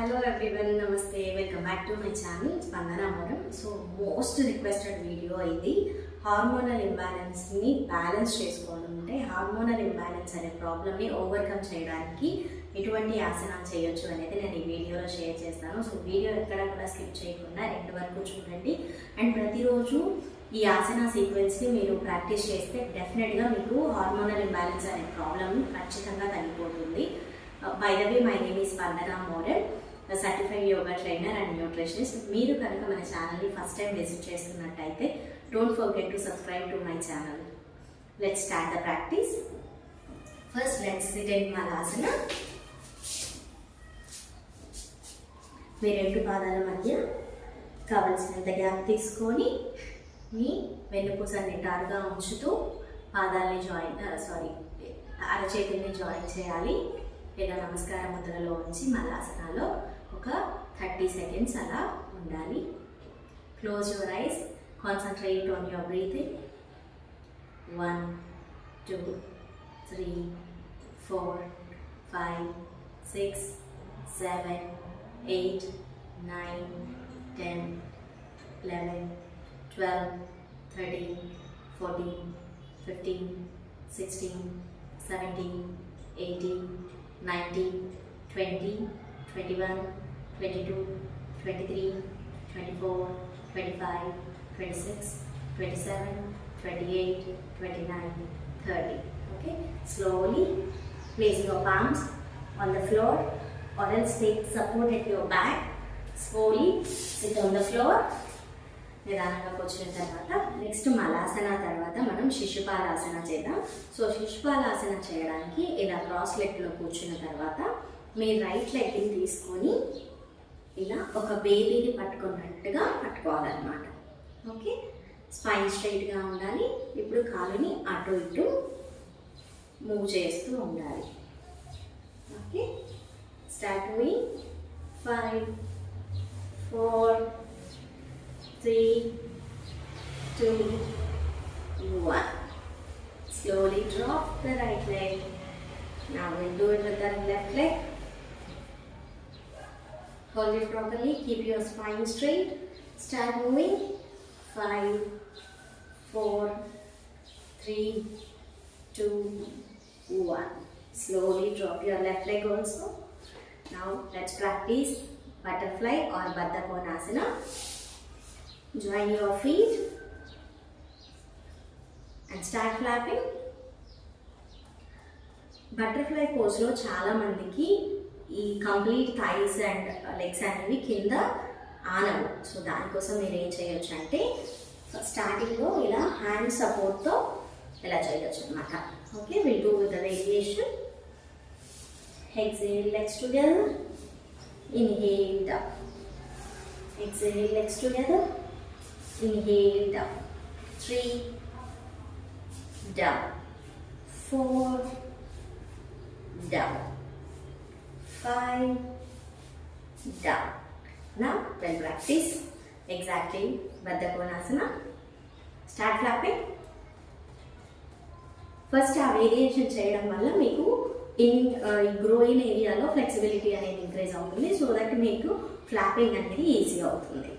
Hello everyone, namaste. Welcome back to my channel Spandana Moram. So most requested video ఇది hormonal imbalance ని balance చేసుకోవడం అంటే hormonal imbalance అనే problem ని overcome చేయడానికి ఎటువంటి ఆసనాలు చేయొచ్చు అనేది నేను ఈ వీడియోలో షేర్ చేస్తాను. సో వీడియో ఎక్కడ కూడా స్కిప్ చేయకుండా ఎండ్ వరకు చూడండి. అండ్ ప్రతిరోజు ఈ ఆసన సీక్వెన్స్ని మీరు ప్రాక్టీస్ చేస్తే డెఫినెట్గా మీకు హార్మోనల్ ఇంబ్యాలెన్స్ అనే ప్రాబ్లమ్ ఖచ్చితంగా తగ్గిపోతుంది. By the way, my name is Spandana Moram, a certified yoga trainer and nutritionist. మీరు కనుక మన ఛానల్ని ఫస్ట్ టైం విజిట్ చేస్తున్నట్టయితే don't forget to subscribe to my channel. Let's start the practice. First let's sit in Malasana. మీ రెండు పాదాల మధ్య కావలసినంత గ్యాప్ తీసుకొని మీ వెన్నుపూస నిటారుగా ఉంచుతూ పాదాలని అరచేతుల్ని జాయిన్ చేయాలి. లేదా నమస్కార ముద్రలో ఉంచి మలాసనాలో ఒక 30 seconds అలా ఉండాలి. Close your eyes, concentrate on your breathing. 1 2 3 4 5 6 7 8 9 10 11 12 13 14 15 16 17 18 19 20 21 22 23 24 25 26 27 28 29 30. Okay, slowly place your palms on the floor or else take support at your back. Slowly sit on the floor. నిదానంగా కూర్చున్న తర్వాత నెక్స్ట్ మలాసన తర్వాత మనం శిశుపాలాసన చేద్దాం. సో శిశుపాలాసన చేయడానికి ఇలా క్రాస్ లెగ్లో కూర్చున్న తర్వాత మీ రైట్ లెగ్ని తీసుకొని ఇలా ఒక బేబీని పట్టుకున్నట్టుగా పట్టుకోవాలన్నమాట. ఓకే, స్పైన్ స్ట్రైట్గా ఉండాలి. ఇప్పుడు కాలుని అటు ఇటు మూవ్ చేస్తూ ఉండాలి. Okay, start moving. 5 4 3 2 1. Slowly drop the right leg. Now we'll do it with the left leg. Hold it properly. Keep your spine straight. Start moving. 5 4 3 2 1. Slowly drop your left leg also. Now let's practice butterfly or Baddha Konasana. Join your feet and start flapping. Butterfly పోజ్లో చాలా మందికి ఈ complete thighs and legs అనేవి కింద ఆనవు. So దానికోసం మీరు ఏం చేయొచ్చు అంటే స్టార్టింగ్లో ఇలా హ్యాండ్ సపోర్ట్తో ఇలా చేయొచ్చు అనమాట. Okay, will do with the variation. Exhale legs together, inhale down, exhale legs together, inhale down. 3 down, 4 down, 5 down. Now we'll practice exactly Baddha Konasana. Start flapping. First ఆ వేరియేషన్ చేయడం వల్ల మీకు గ్రోయిన్ ఏరియాలో flexibility అనేది increase అవుతుంది. So that మీకు flapping అనేది ఈజీగా అవుతుంది.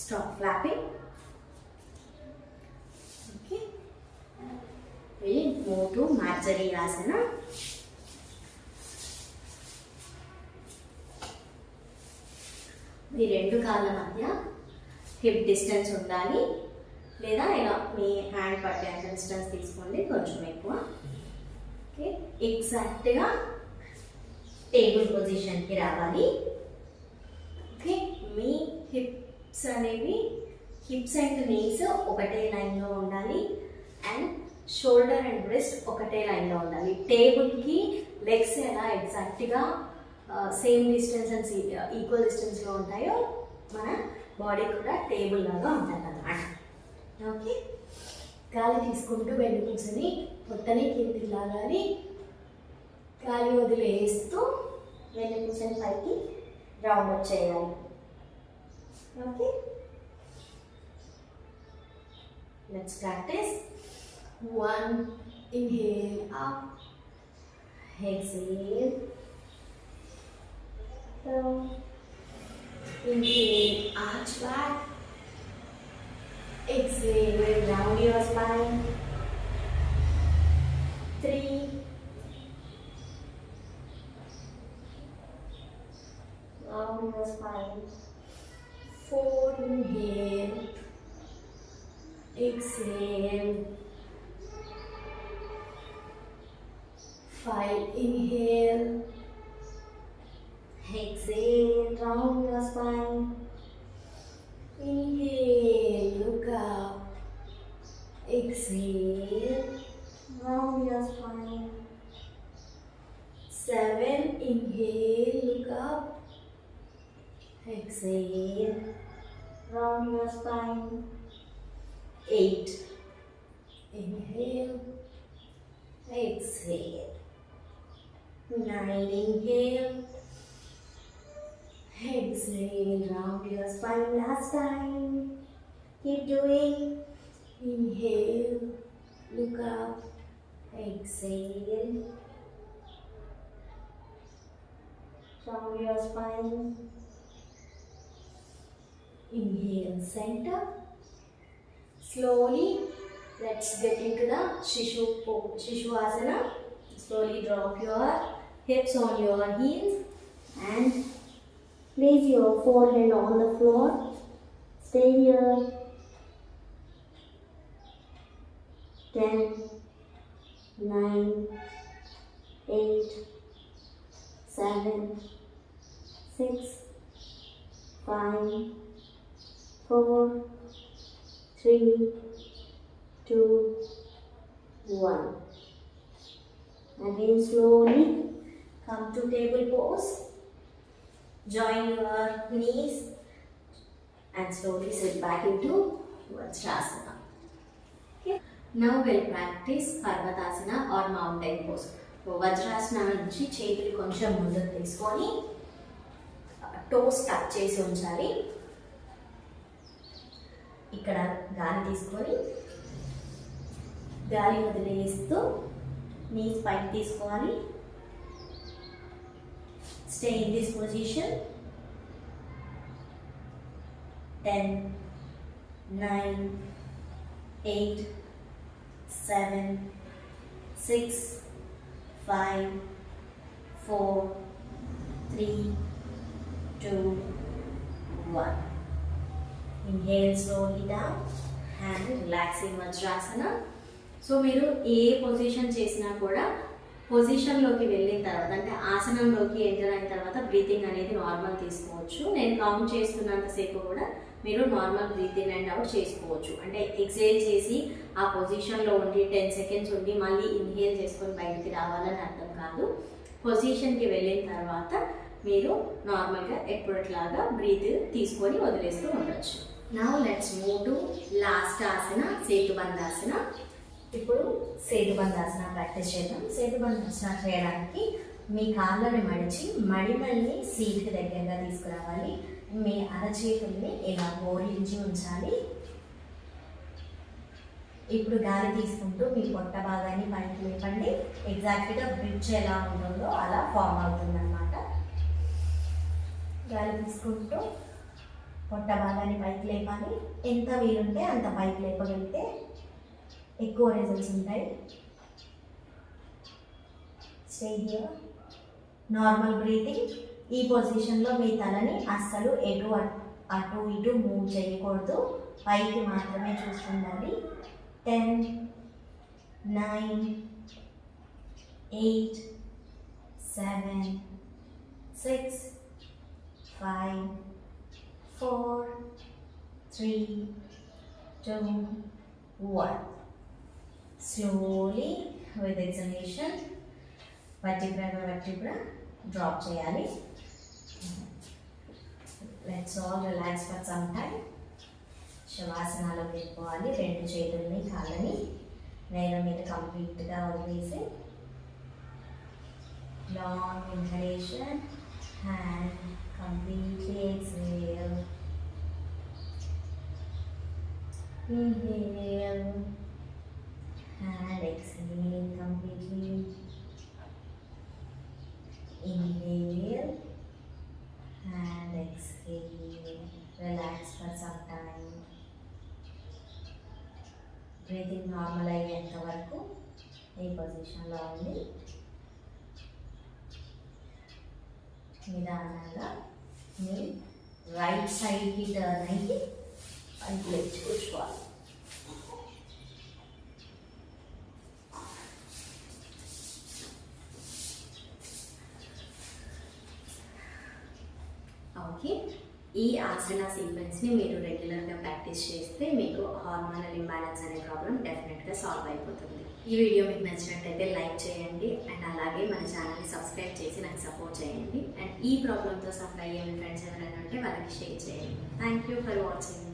Stop flapping. Okay. We move to Marjariyasana. మీ రెండు కాళ్ళ మధ్య హిప్ డిస్టెన్స్ ఉండాలి. లేదా ఇలా మీ హ్యాండ్ పట్టేంత డిస్టెన్స్ తీసుకోండి, కొంచెం ఎక్కువ. ఓకే, ఎగ్జాక్ట్గా టేబుల్ పొజిషన్కి రావాలి. ఓకే, మీ హిప్స్ అనేవి హిప్స్ అండ్ నీస్ ఒకటే లైన్లో ఉండాలి. అండ్ షోల్డర్ అండ్ బ్రెస్ట్ ఒకటే లైన్లో ఉండాలి. టేబుల్కి లెగ్స్ ఎలా ఎగ్జాక్ట్గా సేమ్ డిస్టెన్స్ అండ్ ఈక్వల్ డిస్టెన్స్లో ఉంటాయో మన బాడీ కూడా టేబుల్ లాగా ఉంటుంది అన్నమాట. ఓకే, గాలి తీసుకుంటూ వెన్ను కూర్చొని పొట్టని కిందికి లాగాలి. గాలి వదిలేస్తూ వెన్ను కూర్చొని పైకి రౌండ్ అప్ చేయాలి. Okay, let's practice. 1. Inhale up. Exhale down. Inhale, arch back. Exhale, round your spine. 3. Round your spine. 4. Inhale. Exhale. 5. Inhale. Exhale, round your spine. Inhale, look up. Exhale, round your spine. 7. Inhale, look up. Exhale, round your spine. 8. Inhale. Exhale. 9. Inhale. Exhale, round your spine last time. Keep doing. Inhale, look up. Exhale, round your spine. Inhale, center. Slowly, let's get into the Shishuvasana. Slowly drop your hips on your heels and place your forehead on the floor. Stay here. 10, 9, 8, 7, 6, 5, 4, 3, 2, 1. Again slowly come to table pose. Join your knees and slowly sit back into Vajrasana. Okay. Now we'll practice Parvatasana or mountain pose. Vajrasana నుంచి చేతులు కొంచెం ముందుకు తీసుకొని toes touch చేసి ఉంచాలి. ఇక్కడ గాలి తీసుకొని గాలి వదిలేస్తూ knees పైకి తీసుకోవాలి. Stay in this position. 10, 9, 8, 7, 6, 5, 4, 3, 2, 1. Inhale slowly down and relax in Vajrasana. So మీరు ఏ పొజిషన్ చేసినా కూడా పొజిషన్లోకి వెళ్ళిన తర్వాత అంటే ఆసనంలోకి ఎంటర్ అయిన తర్వాత బ్రీతింగ్ అనేది నార్మల్ తీసుకోవచ్చు. నేను కౌంట్ చేస్తున్నంతసేపు కూడా మీరు normal breathe in and out చేసుకోవచ్చు. అంటే ఎక్సేల్ చేసి ఆ పొజిషన్లో ఉండి 10 సెకండ్స్ ఉండి మళ్ళీ ఇన్హేల్ చేసుకొని బయటికి రావాలని అర్థం కాదు. పొజిషన్కి వెళ్ళిన తర్వాత మీరు నార్మల్గా ఎప్పటిలాగా బ్రీత్ తీసుకొని వదిలేస్తూ ఉండొచ్చు. Now let's move to last asana, Setubandhasana. ఇప్పుడు సేతుబంధాసన ప్రాక్టీస్ చేద్దాం. సేతుబంధాసన చేయడానికి మీ కాళ్ళని మడిమల్ని సీట్కి దగ్గరగా తీసుకురావాలి. మీ అరచేతుల్ని ఇలా బోర్లించి ఉంచాలి. ఇప్పుడు గాలి తీసుకుంటూ మీ పొట్ట భాగాన్ని పైకి లేపండి. ఎగ్జాక్ట్గా బ్రిడ్జ్ ఎలా ఉంటుందో అలా ఫామ్ అవుతుంది అన్నమాట. గాలి తీసుకుంటూ పొట్ట భాగాన్ని పైకి లేపాలి. ఎంత వీలుంటే అంత పైకి లేపగలిగితే ఎక్కువ రిజల్ట్స్ ఉంటాయి. Stay here. Normal breathing. ఈ పొజిషన్లో మీ తలని అస్సలు అటు ఇటు మూవ్ చేయకూడదు, పైకి మాత్రమే చూస్తుండాలి. 10, 9, 8, 7, 6, 5, 4, 3, 2, 1. Slowly with exhalation vertebra drop చేయాలి. Let's all relax for some time. శవాసనాలో పెట్టుకోవాలి. 2 చేతుల్ని కాళ్ళని నేల మీద కంప్లీట్గా వదిలేసి long inhalation and completely exhale. Inhale. and exhale completely. Inhale and exhale. Relax for some time. Breathing normal అయ్యేంత వరకు ఈ పొజిషన్లో ఉండి నిదానంగా మీ రైట్ సైడ్కి టర్న్ అయ్యి పైకి లేచి కూర్చోవాలి. ఓకే, ఈ ఆసన సీక్వెన్స్ని మీరు రెగ్యులర్గా ప్రాక్టీస్ చేస్తే మీకు హార్మోనల్ ఇంబ్యాలెన్స్ అనే ప్రాబ్లం డెఫినెట్గా సాల్వ్ అయిపోతుంది. ఈ వీడియో మీకు నచ్చినట్టయితే లైక్ చేయండి అండ్ అలాగే మన ఛానల్ని సబ్స్క్రైబ్ చేసి నాకు సపోర్ట్ చేయండి. అండ్ ఈ ప్రాబ్లంతో సఫర్ అయ్యే మీ ఫ్రెండ్స్ ఎవరైనా ఉంటే వాళ్ళకి షేర్ చేయండి. Thank you for watching.